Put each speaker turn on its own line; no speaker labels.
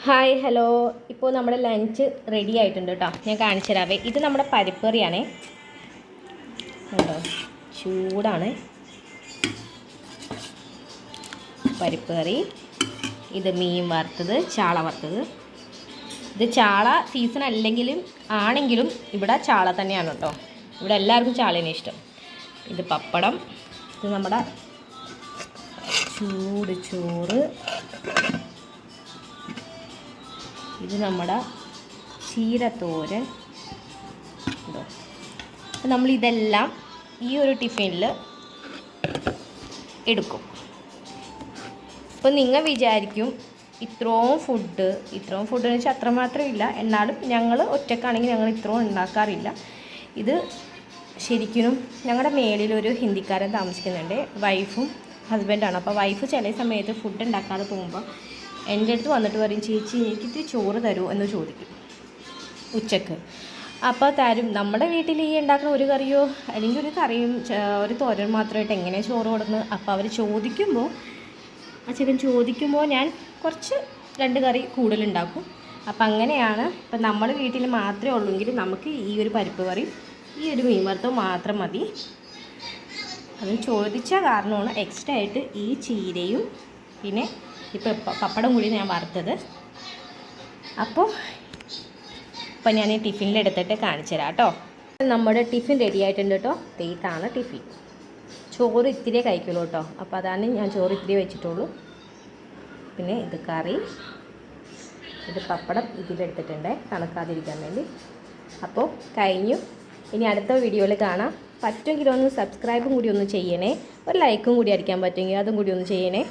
Hi hello. ഇപ്പോൾ നമ്മുടെ lunch ready ആയിട്ടുണ്ട് കേട്ടോ. ഞാൻ കാണിച്ചു തരാവേ. ഇത് നമ്മുടെ പരിപ്പ് കറിയാണേ കേട്ടോ. ചൂടാണ് പരിപ്പ് കറി. ഇത് മീൻ വറുത്തത്, ചാള വറുത്തത്. ഇത് ചാള സീസൺ അല്ലെങ്കിലും ആണെങ്കിലും ഇവിടെ ചാള തന്നെയാണ് കേട്ടോ. ഇവിടെ എല്ലാവർക്കും ചാളേനെ ഇഷ്ടം. ഇത് പപ്പടം. ഇത് നമ്മുടെ ചൂട് ചോറ്. ഇത് നമ്മുടെ ചീരത്തോരൻ. നമ്മളിതെല്ലാം ഈ ഒരു ടിഫിനിൽ എടുക്കും. അപ്പോൾ നിങ്ങൾ വിചാരിക്കും ഇത്രയും ഫുഡ് എന്ന് വെച്ചാൽ അത്രമാത്രം ഇല്ല. എന്നാലും ഞങ്ങൾ ഒറ്റക്കാണെങ്കിൽ ഞങ്ങൾ ഇത്രയും ഉണ്ടാക്കാറില്ല. ഇത് ശരിക്കും ഞങ്ങളുടെ മേളിലൊരു ഹിന്ദിക്കാരൻ താമസിക്കുന്നുണ്ട്. വൈഫും ഹസ്ബൻഡാണ്. അപ്പോൾ വൈഫ് ചില സമയത്ത് ഫുഡ് ഉണ്ടാക്കാതെ പോകുമ്പോൾ എൻ്റെ അടുത്ത് വന്നിട്ട് പറയും, ചേച്ചി എനിക്കിത്തിരി ചോറ് തരുമോ എന്ന് ചോദിക്കും ഉച്ചക്ക്. അപ്പോൾ തരും. നമ്മുടെ വീട്ടിൽ ഈ ഉണ്ടാക്കുന്ന ഒരു കറിയോ അല്ലെങ്കിൽ ഒരു കറിയും ഒരു തോരൻ മാത്രമായിട്ട് എങ്ങനെയാണ് ചോറ് കൊടുക്കുന്നത്. അപ്പോൾ അവർ ചോദിക്കുമ്പോൾ ആ ചിക്കൻ ചോദിക്കുമ്പോൾ ഞാൻ കുറച്ച് 2 കറി കൂടുതലുണ്ടാക്കും. അപ്പം അങ്ങനെയാണ്. ഇപ്പം നമ്മൾ വീട്ടിൽ മാത്രമേ ഉള്ളൂങ്കിൽ നമുക്ക് ഈ ഒരു പരിപ്പ് കറി ഈ ഒരു മീൻ വറുത്തത് മാത്രം മതി. അത് ചോദിച്ച കാരണമാണ് എക്സ്ട്രാ ആയിട്ട് ഈ ചീരയും പിന്നെ ഇപ്പോൾ പപ്പടം കൂടി ഞാൻ വറുത്തത്. അപ്പോൾ ഞാൻ ഈ ടിഫിനിലെടുത്തിട്ട് കാണിച്ചു തരാം കേട്ടോ. നമ്മുടെ ടിഫിൻ റെഡി ആയിട്ടുണ്ട് കേട്ടോ. ഇതാണ് ടിഫിൻ. ചോറ് ഇത്തിരി കഴിക്കുള്ളൂ കേട്ടോ. അപ്പോൾ അതാണ് ഞാൻ ചോറ് ഇത്തിരി വെച്ചിട്ടുള്ളൂ. പിന്നെ ഇത് കറി, ഇത് പപ്പടം ഇതിലെടുത്തിട്ടുണ്ട് തണുക്കാതിരിക്കാൻ വേണ്ടി. അപ്പോൾ കഴിഞ്ഞു. ഇനി അടുത്ത വീഡിയോയിൽ കാണാം. പറ്റുമെങ്കിൽ ഒന്ന് സബ്സ്ക്രൈബും കൂടി ഒന്ന് ചെയ്യണേ. ഒരു ലൈക്കും കൂടി അടിക്കാൻ പറ്റുമെങ്കിൽ അതും കൂടി ഒന്ന് ചെയ്യണേ.